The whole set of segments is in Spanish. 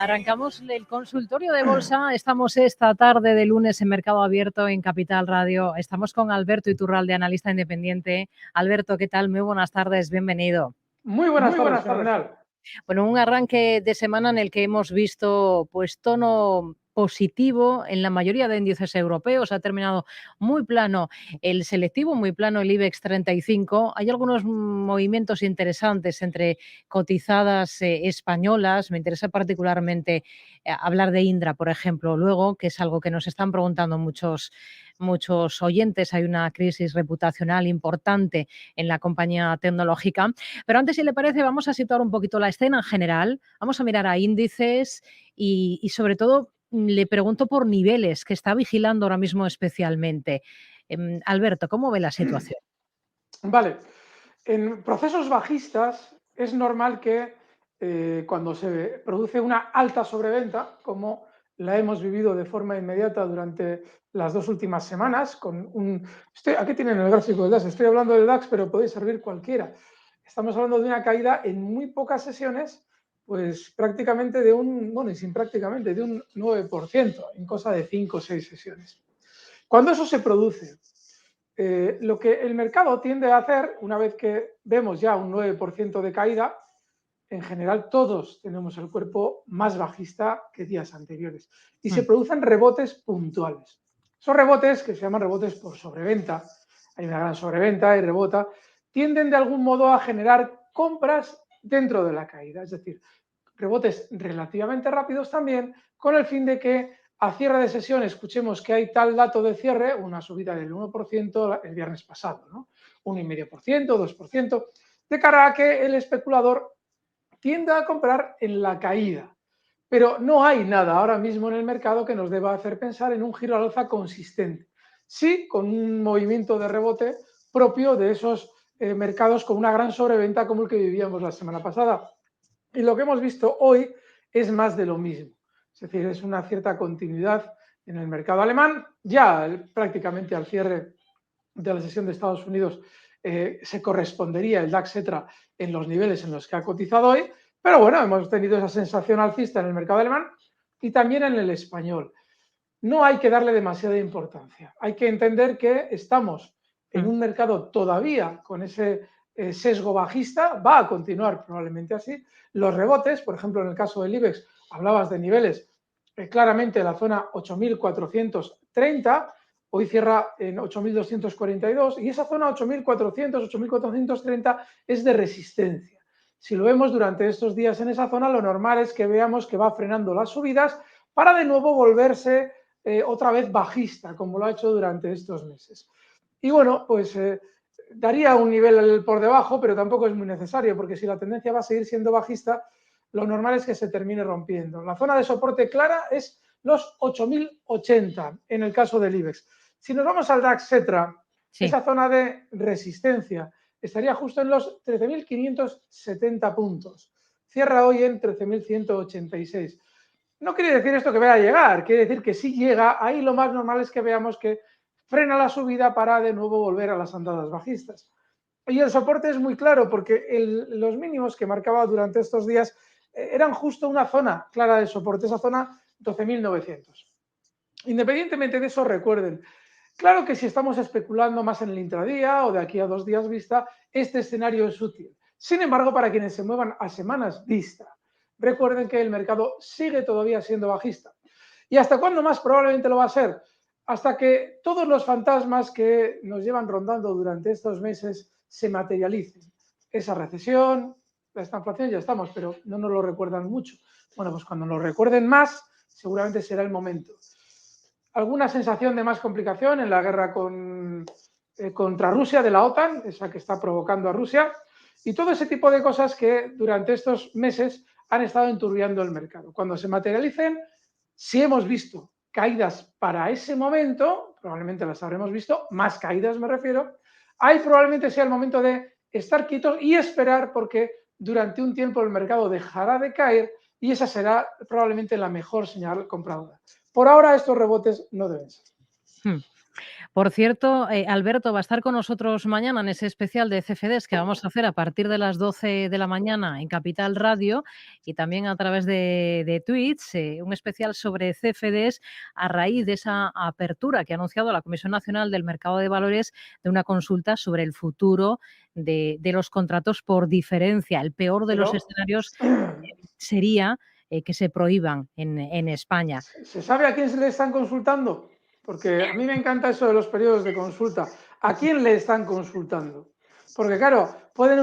Arrancamos el consultorio de bolsa. Estamos esta tarde de lunes en Mercado Abierto en Capital Radio. Estamos con Alberto Iturralde, analista independiente. Alberto, ¿qué tal? Muy buenas tardes, bienvenido. Muy buenas tardes, fenomenal. Bueno, un arranque de semana en el que hemos visto pues tono positivo en la mayoría de índices europeos. Ha terminado muy plano el selectivo, muy plano el IBEX 35. Hay algunos movimientos interesantes entre cotizadas españolas. Me interesa particularmente hablar de Indra, por ejemplo, luego, que es algo que nos están preguntando muchos oyentes. Hay una crisis reputacional importante en la compañía tecnológica. Pero antes, si le parece, vamos a situar un poquito la escena en general. Vamos a mirar a índices y sobre todo le pregunto por niveles que está vigilando ahora mismo especialmente. Alberto, ¿cómo ve la situación? Vale. En procesos bajistas es normal que cuando se produce una alta sobreventa, como la hemos vivido de forma inmediata durante las 2 últimas semanas, aquí tienen el gráfico del DAX, estoy hablando del DAX, pero puede servir cualquiera. Estamos hablando de una caída en muy pocas sesiones, pues prácticamente de un 9%, en cosa de 5 o 6 sesiones. Cuando eso se produce, lo que el mercado tiende a hacer, una vez que vemos ya un 9% de caída, en general todos tenemos el cuerpo más bajista que días anteriores y se producen rebotes puntuales. Esos rebotes, que se llaman rebotes por sobreventa, hay una gran sobreventa y rebota, tienden de algún modo a generar compras dentro de la caída, es decir, rebotes relativamente rápidos también, con el fin de que a cierre de sesión escuchemos que hay tal dato de cierre, una subida del 1% el viernes pasado, ¿no? 1,5%, 2%, de cara a que el especulador tienda a comprar en la caída. Pero no hay nada ahora mismo en el mercado que nos deba hacer pensar en un giro al alza consistente. Sí, con un movimiento de rebote propio de esos mercados con una gran sobreventa como el que vivíamos la semana pasada. Y lo que hemos visto hoy es más de lo mismo. Es decir, es una cierta continuidad en el mercado alemán. Ya prácticamente al cierre de la sesión de Estados Unidos se correspondería el DAX ETRA en los niveles en los que ha cotizado hoy. Pero bueno, hemos tenido esa sensación alcista en el mercado alemán y también en el español. No hay que darle demasiada importancia. Hay que entender que estamos en un mercado todavía con ese sesgo bajista, va a continuar probablemente así. Los rebotes, por ejemplo, en el caso del IBEX, hablabas de niveles claramente en la zona 8.430, hoy cierra en 8.242 y esa zona 8.400, 8.430 es de resistencia. Si lo vemos durante estos días en esa zona, lo normal es que veamos que va frenando las subidas para de nuevo volverse otra vez bajista, como lo ha hecho durante estos meses. Y bueno, pues daría un nivel por debajo, pero tampoco es muy necesario, porque si la tendencia va a seguir siendo bajista, lo normal es que se termine rompiendo. La zona de soporte clara es los 8.080 en el caso del IBEX. Si nos vamos al DAX ETRA, sí, esa zona de resistencia estaría justo en los 13.570 puntos. Cierra hoy en 13.186. No quiere decir esto que vaya a llegar, quiere decir que si llega, ahí lo más normal es que veamos que frena la subida para de nuevo volver a las andadas bajistas. Y el soporte es muy claro porque los mínimos que marcaba durante estos días eran justo una zona clara de soporte, esa zona 12.900. Independientemente de eso, recuerden, claro que si estamos especulando más en el intradía o de aquí a 2 días vista, este escenario es útil. Sin embargo, para quienes se muevan a semanas vista, recuerden que el mercado sigue todavía siendo bajista. ¿Y hasta cuándo más probablemente lo va a ser? Hasta que todos los fantasmas que nos llevan rondando durante estos meses se materialicen. Esa recesión, la estanflación ya estamos, pero no nos lo recuerdan mucho. Bueno, pues cuando nos lo recuerden más, seguramente será el momento. Alguna sensación de más complicación en la guerra contra Rusia de la OTAN, esa que está provocando a Rusia, y todo ese tipo de cosas que durante estos meses han estado enturbiando el mercado. Cuando se materialicen, si hemos visto caídas para ese momento, probablemente las habremos visto, más caídas me refiero, ahí probablemente sea el momento de estar quietos y esperar porque durante un tiempo el mercado dejará de caer y esa será probablemente la mejor señal compradora. Por ahora estos rebotes no deben ser. Por cierto, Alberto va a estar con nosotros mañana en ese especial de CFDs que vamos a hacer a partir de las 12 de la mañana en Capital Radio y también a través de Twitch, un especial sobre CFDs a raíz de esa apertura que ha anunciado la Comisión Nacional del Mercado de Valores de una consulta sobre el futuro de los contratos por diferencia. El peor de los Pero escenarios sería que se prohíban en España. ¿se sabe a quién se le están consultando? Porque a mí me encanta eso de los periodos de consulta. ¿A quién le están consultando? Porque claro, puede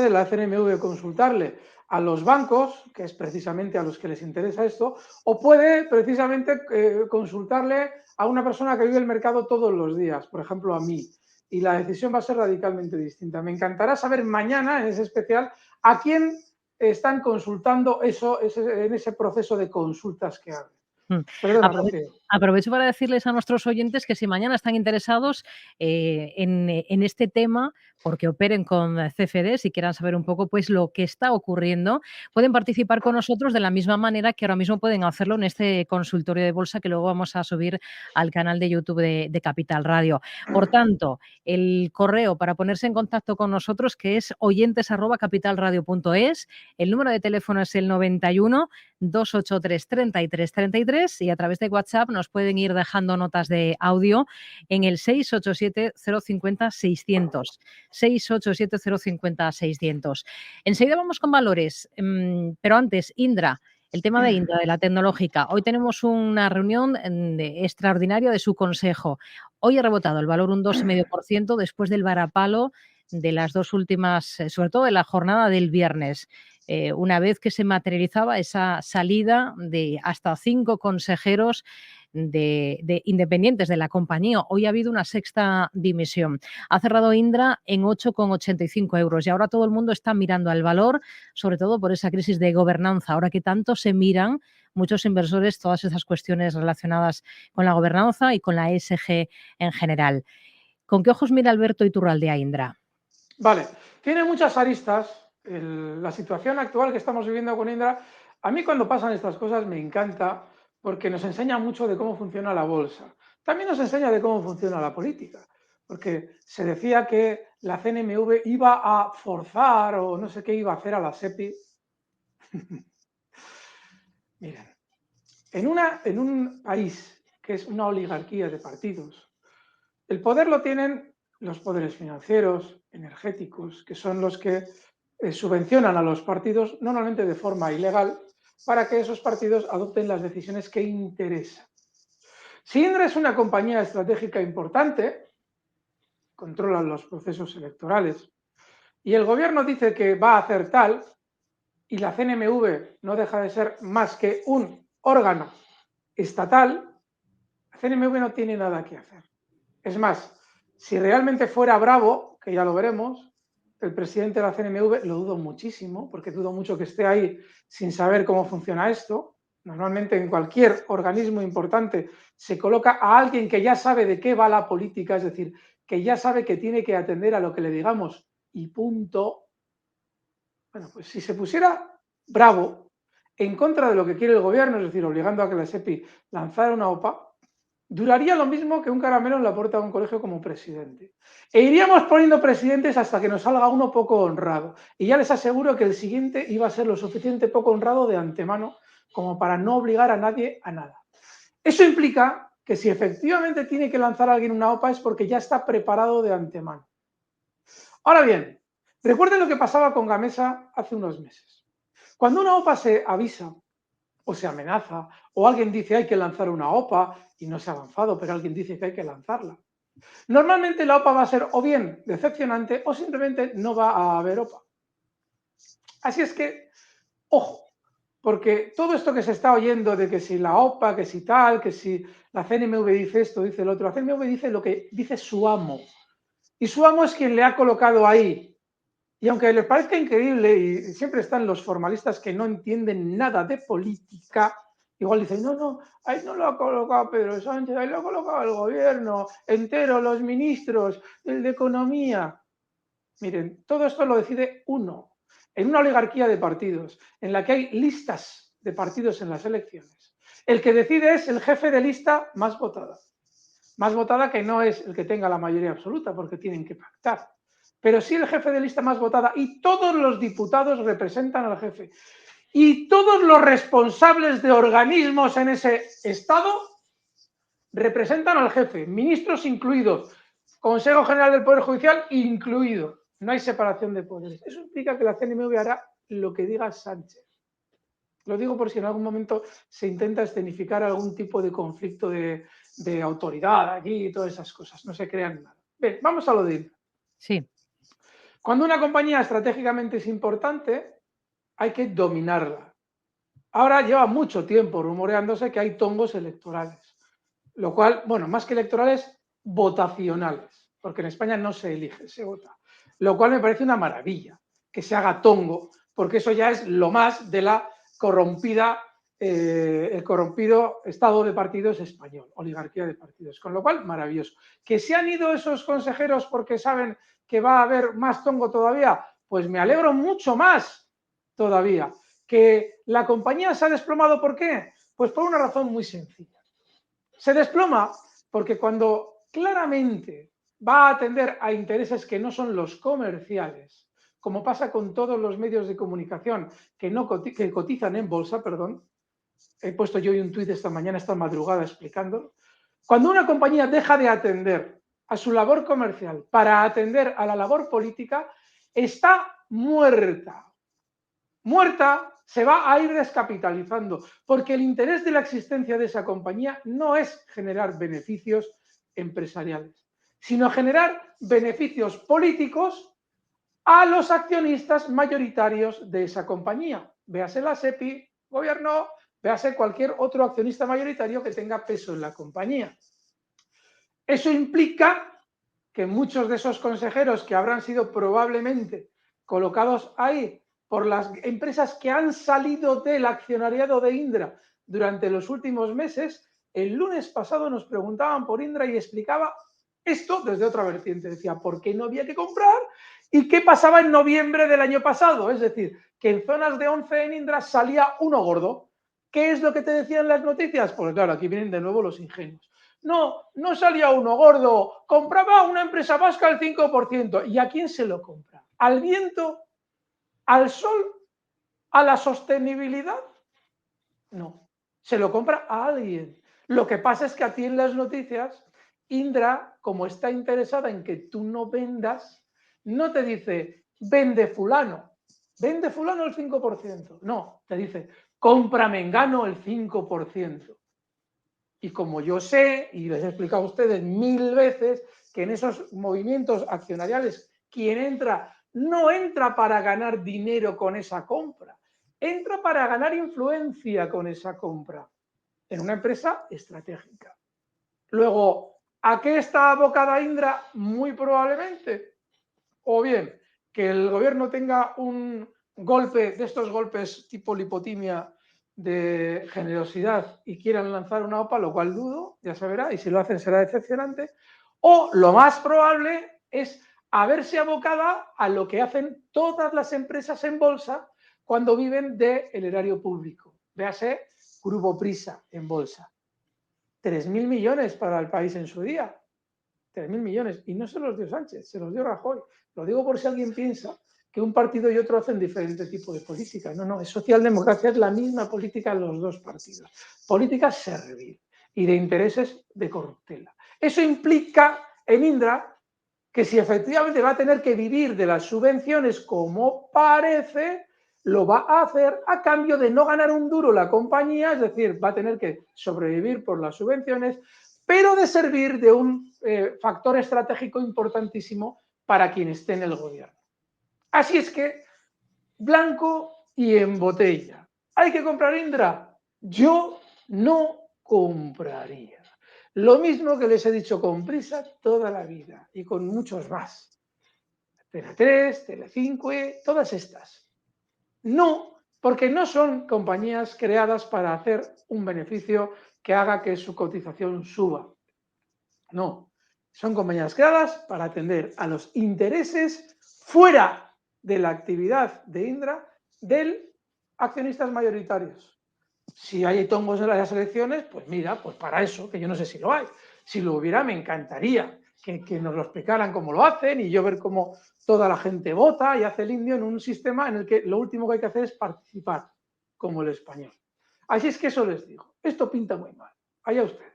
la CNMV consultarle a los bancos, que es precisamente a los que les interesa esto, o puede precisamente consultarle a una persona que vive el mercado todos los días, por ejemplo a mí. Y la decisión va a ser radicalmente distinta. Me encantará saber mañana en ese especial a quién están consultando en ese proceso de consultas que hagan. Mm. Perdona, Aprove Rocío. Aprovecho para decirles a nuestros oyentes que si mañana están interesados en este tema, porque operen con CFDs y quieran saber un poco pues lo que está ocurriendo, pueden participar con nosotros de la misma manera que ahora mismo pueden hacerlo en este consultorio de bolsa que luego vamos a subir al canal de YouTube de Capital Radio. Por tanto, el correo para ponerse en contacto con nosotros, que es oyentes@capitalradio.es, el número de teléfono es el 91 283 33 33 y a través de WhatsApp nos pueden ir dejando notas de audio en el 687 050 600. 687 050 600. Enseguida vamos con valores, pero antes, Indra, el tema de Indra, de la tecnológica. Hoy tenemos una reunión extraordinaria de su consejo. Hoy ha rebotado el valor un 2,5% después del varapalo de las dos últimas, sobre todo de la jornada del viernes. Una vez que se materializaba esa salida de hasta 5 consejeros de independientes de la compañía. Hoy ha habido una sexta dimisión. Ha cerrado Indra en 8,85 euros y ahora todo el mundo está mirando al valor, sobre todo por esa crisis de gobernanza. Ahora que tanto se miran muchos inversores todas esas cuestiones relacionadas con la gobernanza y con la ESG en general. ¿Con qué ojos mira Alberto Iturralde a Indra? Vale, tiene muchas aristas. La situación actual que estamos viviendo con Indra, a mí cuando pasan estas cosas me encanta porque nos enseña mucho de cómo funciona la bolsa. También nos enseña de cómo funciona la política, porque se decía que la CNMV iba a forzar o no sé qué iba a hacer a la SEPI. Miren, en un país que es una oligarquía de partidos, el poder lo tienen los poderes financieros, energéticos, que son los que subvencionan a los partidos normalmente de forma ilegal para que esos partidos adopten las decisiones que interesan. Si Indra es una compañía estratégica importante, controlan los procesos electorales, y el gobierno dice que va a hacer tal, y la CNMV no deja de ser más que un órgano estatal, la CNMV no tiene nada que hacer. Es más, si realmente fuera bravo, que ya lo veremos, el presidente de la CNMV, lo dudo muchísimo, porque dudo mucho que esté ahí sin saber cómo funciona esto. Normalmente en cualquier organismo importante se coloca a alguien que ya sabe de qué va la política, es decir, que ya sabe que tiene que atender a lo que le digamos y punto. Bueno, pues si se pusiera bravo en contra de lo que quiere el gobierno, es decir, obligando a que la SEPI lanzara una OPA, duraría lo mismo que un caramelo en la puerta de un colegio como presidente. E iríamos poniendo presidentes hasta que nos salga uno poco honrado. Y ya les aseguro que el siguiente iba a ser lo suficiente poco honrado de antemano como para no obligar a nadie a nada. Eso implica que si efectivamente tiene que lanzar a alguien una OPA es porque ya está preparado de antemano. Ahora bien, recuerden lo que pasaba con Gamesa hace unos meses. Cuando una OPA se avisa o se amenaza, o alguien dice hay que lanzar una OPA y no se ha lanzado, pero alguien dice que hay que lanzarla. Normalmente la OPA va a ser o bien decepcionante o simplemente no va a haber OPA. Así es que, ojo, porque todo esto que se está oyendo de que si la OPA, que si tal, que si la CNMV dice esto, dice el otro, la CNMV dice lo que dice su amo. Y su amo es quien le ha colocado ahí. Y aunque les parezca increíble, y siempre están los formalistas que no entienden nada de política, igual dicen, no, ahí no lo ha colocado Pedro Sánchez, ahí lo ha colocado el gobierno entero, los ministros, el de Economía. Miren, todo esto lo decide uno, en una oligarquía de partidos, en la que hay listas de partidos en las elecciones. El que decide es el jefe de lista más votada. más votada que no es el que tenga la mayoría absoluta, porque tienen que pactar. Pero sí el jefe de lista más votada y todos los diputados representan al jefe. Y todos los responsables de organismos en ese estado representan al jefe, ministros incluidos, Consejo General del Poder Judicial incluido. No hay separación de poderes. Eso implica que la CNMV hará lo que diga Sánchez. Lo digo por si en algún momento se intenta escenificar algún tipo de conflicto de autoridad aquí y todas esas cosas. No se crean nada. Bien, vamos a lo de Indra. Sí. Cuando una compañía estratégicamente es importante, hay que dominarla. Ahora lleva mucho tiempo rumoreándose que hay tongos electorales, lo cual, bueno, más que electorales, votacionales, porque en España no se elige, se vota, lo cual me parece una maravilla, que se haga tongo, porque eso ya es lo más de la corrompida, el corrompido estado de partidos español, oligarquía de partidos, con lo cual, maravilloso. ¿Que se han ido esos consejeros porque saben que va a haber más tongo todavía? Pues me alegro mucho más todavía. ¿Que la compañía se ha desplomado por qué? Pues por una razón muy sencilla. Se desploma porque cuando claramente va a atender a intereses que no son los comerciales, como pasa con todos los medios de comunicación que cotizan en bolsa, perdón, he puesto yo un tuit esta mañana, esta madrugada explicándolo, cuando una compañía deja de atender a su labor comercial para atender a la labor política, está muerta. Muerta, se va a ir descapitalizando, porque el interés de la existencia de esa compañía no es generar beneficios empresariales, sino generar beneficios políticos a los accionistas mayoritarios de esa compañía. Véase la SEPI, gobierno, véase cualquier otro accionista mayoritario que tenga peso en la compañía. Eso implica que muchos de esos consejeros que habrán sido probablemente colocados ahí por las empresas que han salido del accionariado de Indra durante los últimos meses, el lunes pasado nos preguntaban por Indra y explicaba esto desde otra vertiente. Decía, ¿por qué no había que comprar? ¿Y qué pasaba en noviembre del año pasado? Es decir, que en zonas de 11 en Indra salía uno gordo. ¿Qué es lo que te decían las noticias? Pues claro, aquí vienen de nuevo los ingenios. No salía uno gordo, compraba una empresa vasca al 5%. ¿Y a quién se lo compra? ¿Al viento? ¿Al sol? ¿A la sostenibilidad? No, se lo compra a alguien. Lo que pasa es que a ti en las noticias, Indra, como está interesada en que tú no vendas, no te dice, vende fulano el 5%. No, te dice, compra Mengano el 5%. Y como yo sé, y les he explicado a ustedes 1000 veces, que en esos movimientos accionariales quien entra no entra para ganar dinero con esa compra, entra para ganar influencia con esa compra en una empresa estratégica. Luego, ¿a qué está abocada Indra? Muy probablemente, o bien que el gobierno tenga un golpe de estos golpes tipo lipotimia de generosidad y quieran lanzar una OPA, lo cual dudo, ya se verá, y si lo hacen será decepcionante, o lo más probable es haberse abocada a lo que hacen todas las empresas en bolsa cuando viven del erario público. Véase Grupo Prisa en bolsa. 3.000 millones para el país en su día. 3.000 millones. Y no se los dio Sánchez, se los dio Rajoy. Lo digo por si alguien piensa que un partido y otro hacen diferente tipo de política. No, es socialdemocracia, es la misma política en los dos partidos. Política servil y de intereses de corruptela. Eso implica en Indra que si efectivamente va a tener que vivir de las subvenciones como parece, lo va a hacer a cambio de no ganar un duro la compañía, es decir, va a tener que sobrevivir por las subvenciones, pero de servir de un factor estratégico importantísimo para quien esté en el gobierno. Así es que, blanco y en botella. ¿Hay que comprar Indra? Yo no compraría. Lo mismo que les he dicho con Prisa toda la vida y con muchos más. Tele3, Telecinco, todas estas. No, porque no son compañías creadas para hacer un beneficio que haga que su cotización suba. No, son compañías creadas para atender a los intereses fuera de la actividad de Indra del accionistas mayoritarios. Si hay tongos en las elecciones, pues mira, pues para eso, que yo no sé si lo hay, Si lo hubiera, me encantaría que nos lo explicaran cómo lo hacen y yo ver cómo toda la gente vota y hace el indio en un sistema en el que lo último que hay que hacer es participar, como el español. Así es que eso les digo. Esto pinta muy mal. Allá ustedes.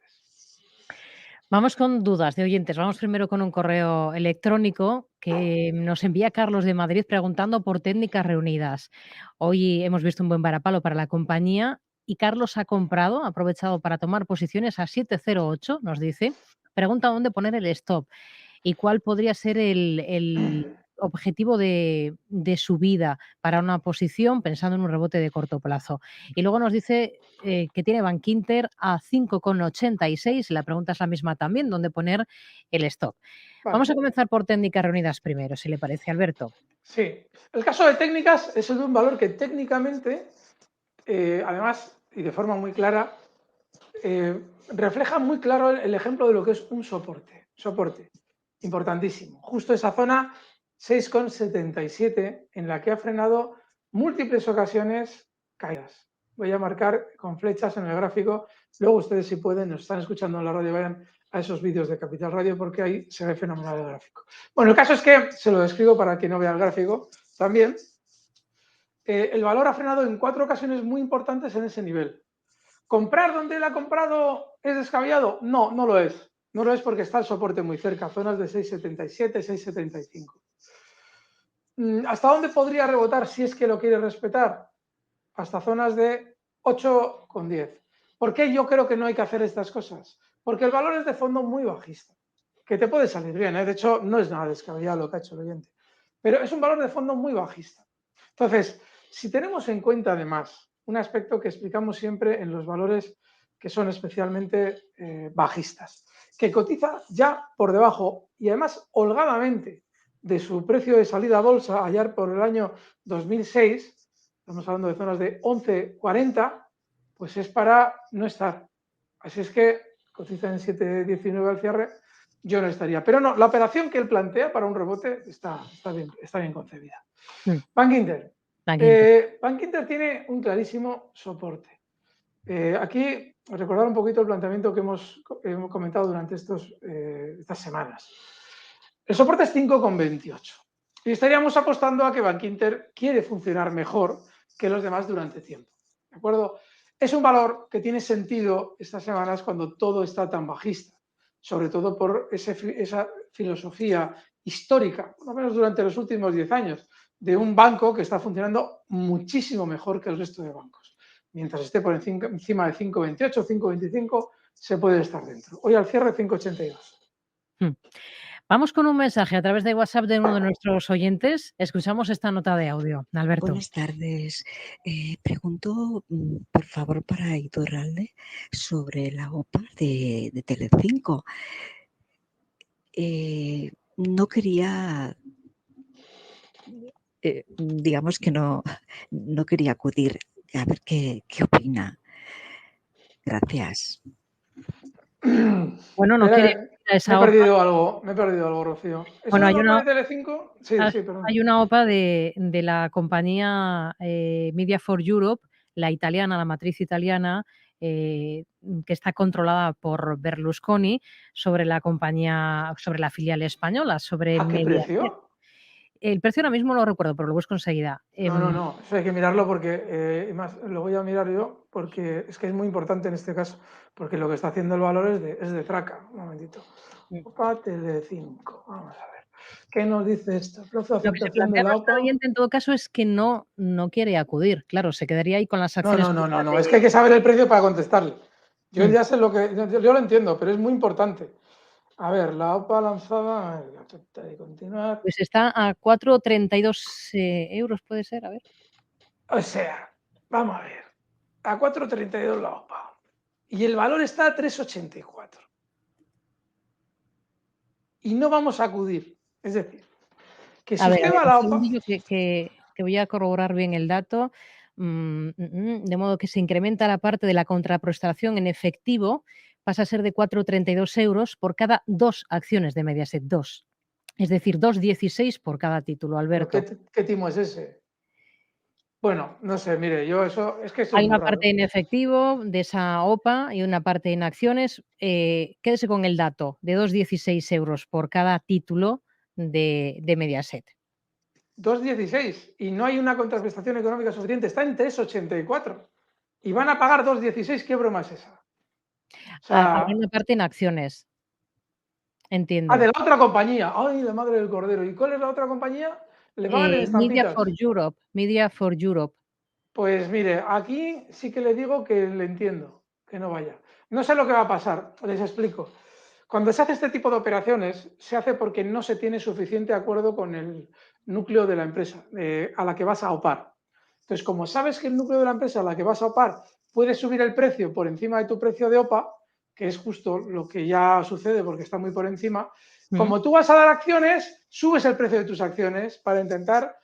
Vamos con dudas de oyentes. Vamos primero con un correo electrónico que nos envía Carlos de Madrid preguntando por técnicas reunidas. Hoy hemos visto un buen varapalo para la compañía y Carlos ha comprado, ha aprovechado para tomar posiciones a 7,08, nos dice. Pregunta dónde poner el stop y cuál podría ser el objetivo de subida para una posición pensando en un rebote de corto plazo. Y luego nos dice que tiene Bankinter a 5,86. La pregunta es la misma también, ¿dónde poner el stop? Vale. Vamos a comenzar por técnicas reunidas primero, si le parece, Alberto. Sí, el caso de técnicas es el de un valor que técnicamente, además, y de forma muy clara, refleja muy claro el ejemplo de lo que es un soporte. Soporte, importantísimo. Justo esa zona 6,77 en la que ha frenado múltiples ocasiones caídas. Voy a marcar con flechas en el gráfico. Luego ustedes, si pueden, nos están escuchando en la radio, vayan a esos vídeos de Capital Radio porque ahí se ve fenomenal el gráfico. Bueno, el caso es que, se lo describo para quien no vea el gráfico también, el valor ha frenado en 4 ocasiones muy importantes en ese nivel. ¿Comprar donde él ha comprado es descabellado? No, no lo es. No lo es porque está el soporte muy cerca, zonas de 6,77, 6,75. ¿Hasta dónde podría rebotar si es que lo quiere respetar? Hasta zonas de 8,10. ¿Por qué yo creo que no hay que hacer estas cosas? Porque el valor es de fondo muy bajista, que te puede salir bien, ¿eh? De hecho, no es nada descabellado lo que ha hecho el oyente, pero es un valor de fondo muy bajista. Entonces, si tenemos en cuenta además un aspecto que explicamos siempre en los valores que son especialmente bajistas, que cotiza ya por debajo y además holgadamente de su precio de salida a bolsa allá por el año 2006, estamos hablando de zonas de 11,40, pues es para no estar. Así es que cotiza en 7,19 al cierre, yo no estaría. Pero no, la operación que él plantea para un rebote está bien concebida. Bankinter. Bankinter tiene un clarísimo soporte. Aquí recordar un poquito el planteamiento que hemos comentado durante estas semanas. El soporte es 5,28 y estaríamos apostando a que Bankinter quiere funcionar mejor que los demás durante tiempo. ¿De acuerdo? Es un valor que tiene sentido estas semanas cuando todo está tan bajista, sobre todo por esa filosofía histórica, por lo menos durante los últimos 10 años, de un banco que está funcionando muchísimo mejor que el resto de bancos. Mientras esté por encima de 5,28, 5,25, se puede estar dentro. Hoy al cierre 5,82. Vamos con un mensaje a través de WhatsApp de uno de nuestros oyentes. Escuchamos esta nota de audio. Alberto. Buenas tardes. Pregunto, por favor, para Iturralde sobre la OPA de Telecinco. No quería, digamos que no quería acudir. A ver qué opina. Gracias. Bueno, no quiere esa me he perdido OPA. algo, Rocío. ¿Es Bueno, una OPA de Telecinco? Sí, perdón. Hay una OPA de la compañía Media for Europe, la italiana, la matriz italiana, que está controlada por Berlusconi, sobre la compañía, sobre la filial española, sobre ¿A qué Mediaset. precio? El precio ahora mismo no lo recuerdo, pero lo busco enseguida. No, eso hay que mirarlo porque, más lo voy a mirar yo, porque es que es muy importante en este caso, porque lo que está haciendo el valor es de traca. Un momentito. OPA Telecinco, vamos a ver. ¿Qué nos dice esto? Plazo de Lo que se aceptación de plantea la nuestro OPA. oyente en todo caso es que no quiere acudir. Claro, se quedaría ahí con las acciones. No, es que hay que saber el precio para contestarle. Yo ya sé yo lo entiendo, pero es muy importante. A ver, la OPA lanzada, a ver, de continuar. Pues está a 4,32 euros, puede ser, a ver. O sea, vamos a ver, a 4,32 la OPA. Y el valor está a 3,84. Y no vamos a acudir. Es decir, que si usted va a la Un OPA... segundillo que voy a corroborar bien el dato. De modo que se incrementa la parte de la contraprestación en efectivo, pasa a ser de 4,32 euros por cada 2 acciones de Mediaset, 2. Es decir, 2,16 por cada título, Alberto. ¿Qué timo es ese? Bueno, no sé, mire, yo eso, es que esto es Hay muy una raro. parte en efectivo de esa OPA y una parte en acciones. Quédese con el dato de 2,16 euros por cada título de Mediaset. 2,16 y no hay una contraprestación económica suficiente, está en 3,84 y van a pagar 2,16, ¿qué broma es esa? O Habrá sea, una parte en acciones, de entiendo. la otra compañía, ay, la madre del cordero, ¿y cuál es la otra compañía? Le pagan en Media for estampitas. Europe, Media for Europe. Pues mire, aquí sí que le digo que le entiendo, que no vaya. No sé lo que va a pasar, les explico. Cuando se hace este tipo de operaciones, se hace porque no se tiene suficiente acuerdo con el núcleo de la empresa a la que vas a opar. Entonces, como sabes que el núcleo de la empresa a la que vas a opar puede subir el precio por encima de tu precio de OPA, que es justo lo que ya sucede porque está muy por encima, Mm. como tú vas a dar acciones, subes el precio de tus acciones para intentar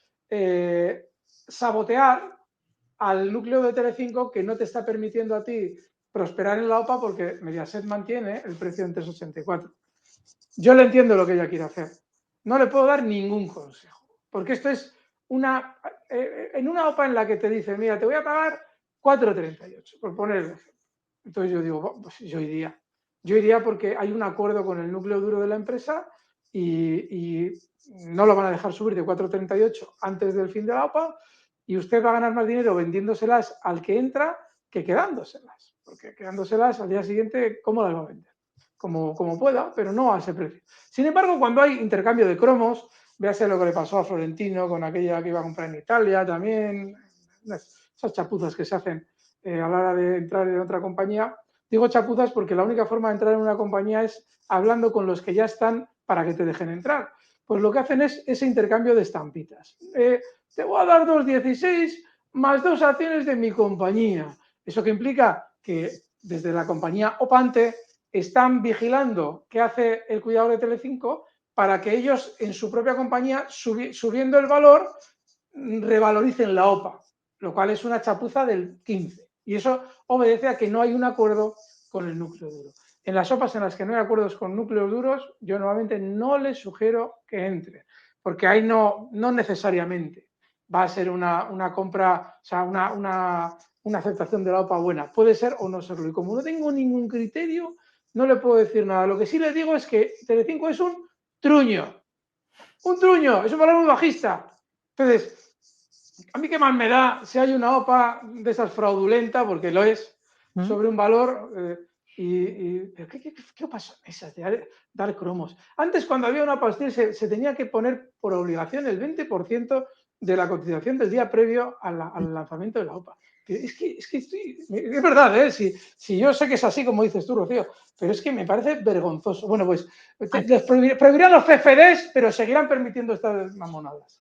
sabotear al núcleo de Telecinco que no te está permitiendo a ti prosperar en la OPA porque Mediaset mantiene el precio en 3,84. Yo le entiendo lo que ella quiere hacer. No le puedo dar ningún consejo, porque esto es en una OPA en la que te dice, mira, te voy a pagar 4,38, por poner el ejemplo. Entonces yo digo, pues yo iría. Yo iría porque hay un acuerdo con el núcleo duro de la empresa y no lo van a dejar subir de 4,38 antes del fin de la OPA y usted va a ganar más dinero vendiéndoselas al que entra que quedándoselas. Porque quedándoselas al día siguiente, ¿cómo las va a vender? Como pueda, pero no a ese precio. Sin embargo, cuando hay intercambio de cromos, véase lo que le pasó a Florentino con aquella que iba a comprar en Italia también, esas chapuzas que se hacen a la hora de entrar en otra compañía. Digo chapuzas porque la única forma de entrar en una compañía es hablando con los que ya están para que te dejen entrar. Pues lo que hacen es ese intercambio de estampitas. Te voy a dar 2,16 más 2 acciones de mi compañía. Eso que implica que desde la compañía opante están vigilando qué hace el cuidador de Telecinco para que ellos en su propia compañía, subiendo el valor, revaloricen la OPA, lo cual es una chapuza del 15. Y eso obedece a que no hay un acuerdo con el núcleo duro. En las OPAs en las que no hay acuerdos con núcleos duros, yo normalmente no les sugiero que entre, porque ahí no necesariamente va a ser una compra, o sea, una aceptación de la OPA buena. Puede ser o no serlo. Y como no tengo ningún criterio, no le puedo decir nada. Lo que sí le digo es que Telecinco es un truño. Un truño, es un valor muy bajista. Entonces, a mí qué más me da si hay una OPA de esas fraudulenta, porque lo es, sobre un valor. ¿Pero qué pasa en esas de dar cromos? Antes, cuando había una OPA, se tenía que poner por obligación el 20% de la cotización del día previo al lanzamiento de la OPA. Es verdad, ¿eh? Si yo sé que es así como dices tú, Rocío, pero es que me parece vergonzoso. Bueno, pues les prohibirán los CFDs, pero seguirán permitiendo estas mamonadas.